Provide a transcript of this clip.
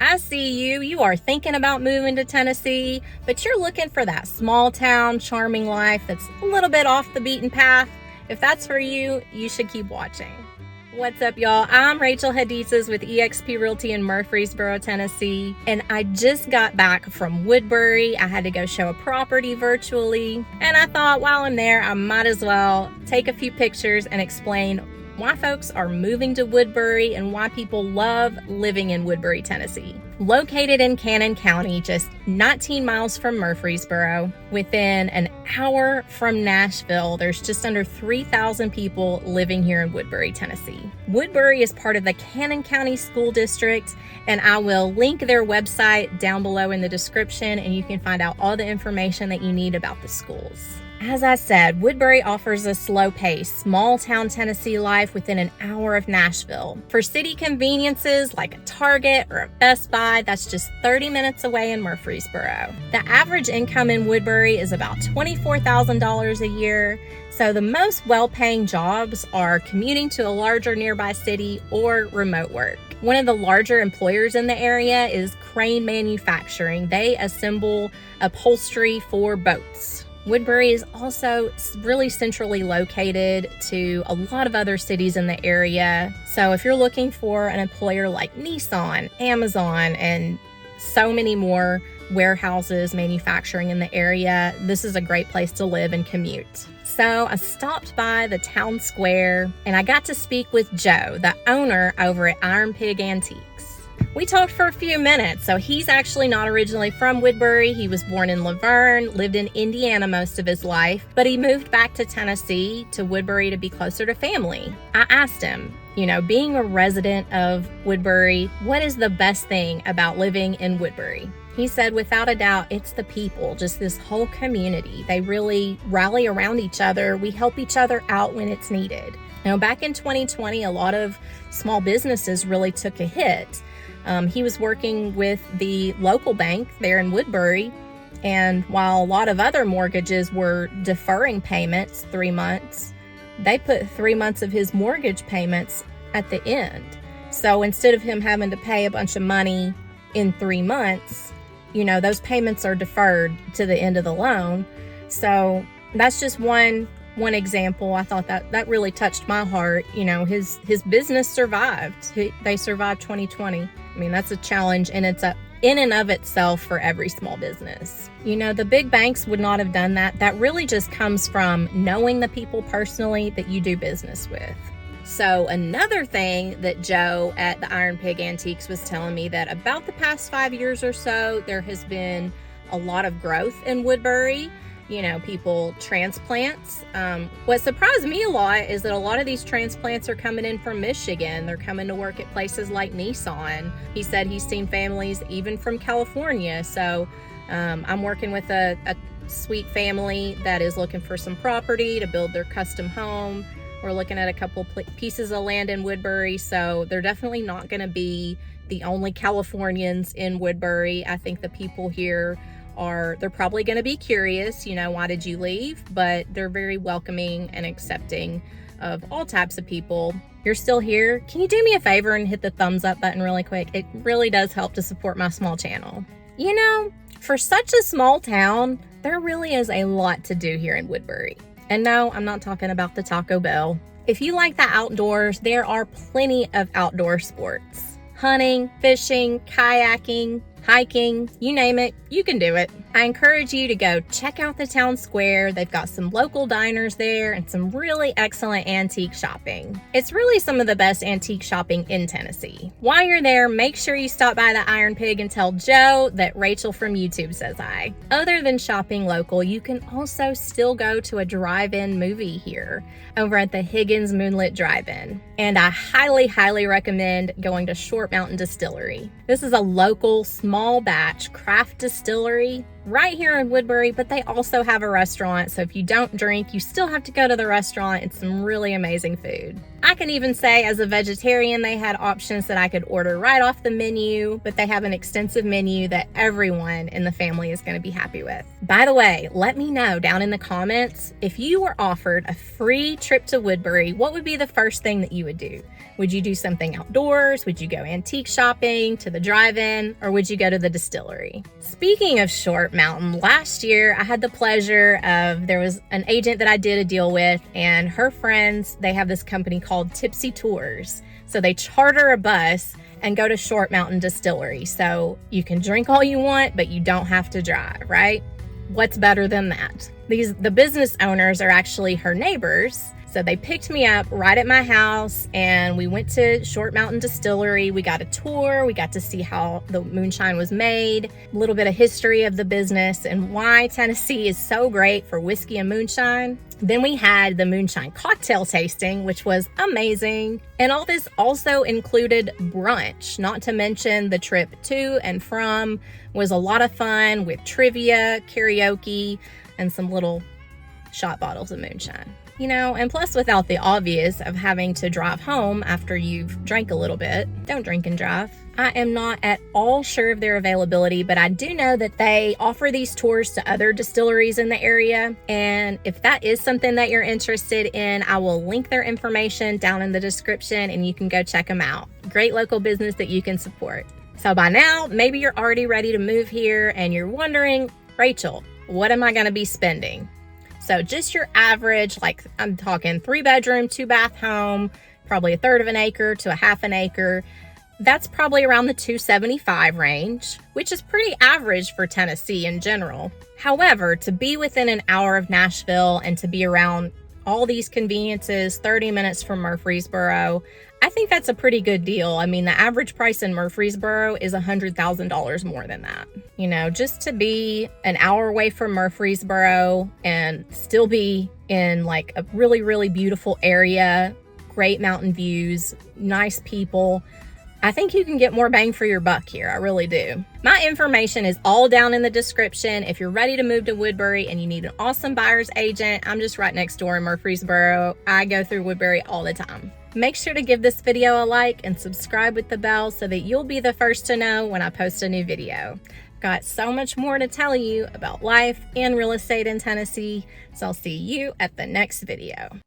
I see you. You are thinking about moving to Tennessee, but you're looking for that small town, charming life that's a little bit off the beaten path. If that's for you, you should keep watching. What's up, y'all? I'm Rachael Hadidsazrealtor with eXp Realty in Murfreesboro, Tennessee, and I just got back from Woodbury. I had to go show a property virtually, and I thought while I'm there, I might as well take a few pictures and explain why folks are moving to Woodbury and why people love living in Woodbury, Tennessee. Located in Cannon County, just 19 miles from Murfreesboro, within an hour from Nashville, there's just under 3,000 people living here in Woodbury, Tennessee. Woodbury is part of the Cannon County School District, and I will link their website down below in the description, and you can find out all the information that you need about the schools. As I said, Woodbury offers a slow-paced, small-town Tennessee life within an hour of Nashville. For city conveniences like a Target or a Best Buy, that's just 30 minutes away in Murfreesboro. The average income in Woodbury is about $24,000 a year, so the most well-paying jobs are commuting to a larger nearby city or remote work. One of the larger employers in the area is Crane Manufacturing. They assemble upholstery for boats. Woodbury is also really centrally located to a lot of other cities in the area. So if you're looking for an employer like Nissan, Amazon, and so many more warehouses manufacturing in the area, this is a great place to live and commute. So I stopped by the town square and I got to speak with Joe, the owner over at Ironpig Antiques. We talked for a few minutes. So he's actually not originally from Woodbury. He was born in Laverne, lived in Indiana most of his life, but he moved back to Tennessee to Woodbury to be closer to family. I asked him, being a resident of Woodbury, what is the best thing about living in Woodbury? He said, without a doubt, it's the people, just this whole community. They really rally around each other. We help each other out when it's needed. Back in 2020, a lot of small businesses really took a hit. He was working with the local bank there in Woodbury, and while a lot of other mortgages were deferring payments 3 months, they put 3 months of his mortgage payments at the end. So instead of him having to pay a bunch of money in 3 months, those payments are deferred to the end of the loan. So that's just one example. I thought that really touched my heart. His business survived. They survived 2020. That's a challenge, and it's in and of itself for every small business. The big banks would not have done that. That really just comes from knowing the people personally that you do business with. So another thing that Joe at the Ironpig Antiques was telling me, that about the past 5 years or so, there has been a lot of growth in Woodbury. People transplants. What surprised me a lot is that a lot of these transplants are coming in from Michigan. They're coming to work at places like Nissan. He said he's seen families even from California. So I'm working with a sweet family that is looking for some property to build their custom home. We're looking at a couple pieces of land in Woodbury. So they're definitely not going to be the only Californians in Woodbury. I think the people here they're probably going to be curious, why did you leave? But they're very welcoming and accepting of all types of people. You're still here. Can you do me a favor and hit the thumbs up button really quick? It really does help to support my small channel. For such a small town, there really is a lot to do here in Woodbury. And no, I'm not talking about the Taco Bell. If you like the outdoors, there are plenty of outdoor sports. Hunting, fishing, kayaking, hiking, you name it, you can do it. I encourage you to go check out the town square. They've got some local diners there and some really excellent antique shopping. It's really some of the best antique shopping in Tennessee. While you're there, make sure you stop by the Ironpig and tell Joe that Rachael from YouTube says hi. Other than shopping local, you can also still go to a drive-in movie here over at the Higgins Moonlite Drive-in. And I highly, highly recommend going to Mountain Distillery. This is a local, small batch craft distillery right here in Woodbury, but they also have a restaurant. So if you don't drink, you still have to go to the restaurant. It's some really amazing food. I can even say as a vegetarian, they had options that I could order right off the menu, but they have an extensive menu that everyone in the family is going to be happy with. By the way, let me know down in the comments, if you were offered a free trip to Woodbury, what would be the first thing that you would do? Would you do something outdoors? Would you go antique shopping, to the drive-in, or would you go to the distillery? Speaking of Short Mountain, last year I had the pleasure of, there was an agent that I did a deal with, and her friends, they have this company called Tipsy Tours. So they charter a bus and go to Short Mountain Distillery. So you can drink all you want, but you don't have to drive, right? What's better than that? The business owners are actually her neighbors. So they picked me up right at my house and we went to Short Mountain Distillery. We got a tour. We got to see how the moonshine was made, a little bit of history of the business and why Tennessee is so great for whiskey and moonshine. Then we had the moonshine cocktail tasting, which was amazing. And all this also included brunch, not to mention the trip to and from was a lot of fun with trivia, karaoke, and some little shot bottles of moonshine. You know, and plus without the obvious of having to drive home after you've drank a little bit. Don't drink and drive. I am not at all sure of their availability, but I do know that they offer these tours to other distilleries in the area. And if that is something that you're interested in, I will link their information down in the description and you can go check them out. Great local business that you can support. So by now, maybe you're already ready to move here and you're wondering, Rachel, what am I going to be spending? So just your average, like I'm talking 3-bedroom, 2-bath home, probably 1/3 of an acre to 1/2 an acre. That's probably around the $275 range, which is pretty average for Tennessee in general. However, to be within an hour of Nashville and to be around all these conveniences, 30 minutes from Murfreesboro, I think that's a pretty good deal. I mean, the average price in Murfreesboro is $100,000 more than that. You know, just to be an hour away from Murfreesboro and still be in like a really, really beautiful area, great mountain views, nice people, I think you can get more bang for your buck here. I really do. My information is all down in the description. If you're ready to move to Woodbury and you need an awesome buyer's agent, I'm just right next door in Murfreesboro. I go through Woodbury all the time. Make sure to give this video a like and subscribe with the bell so that you'll be the first to know when I post a new video. Got so much more to tell you about life and real estate in Tennessee, so I'll see you at the next video.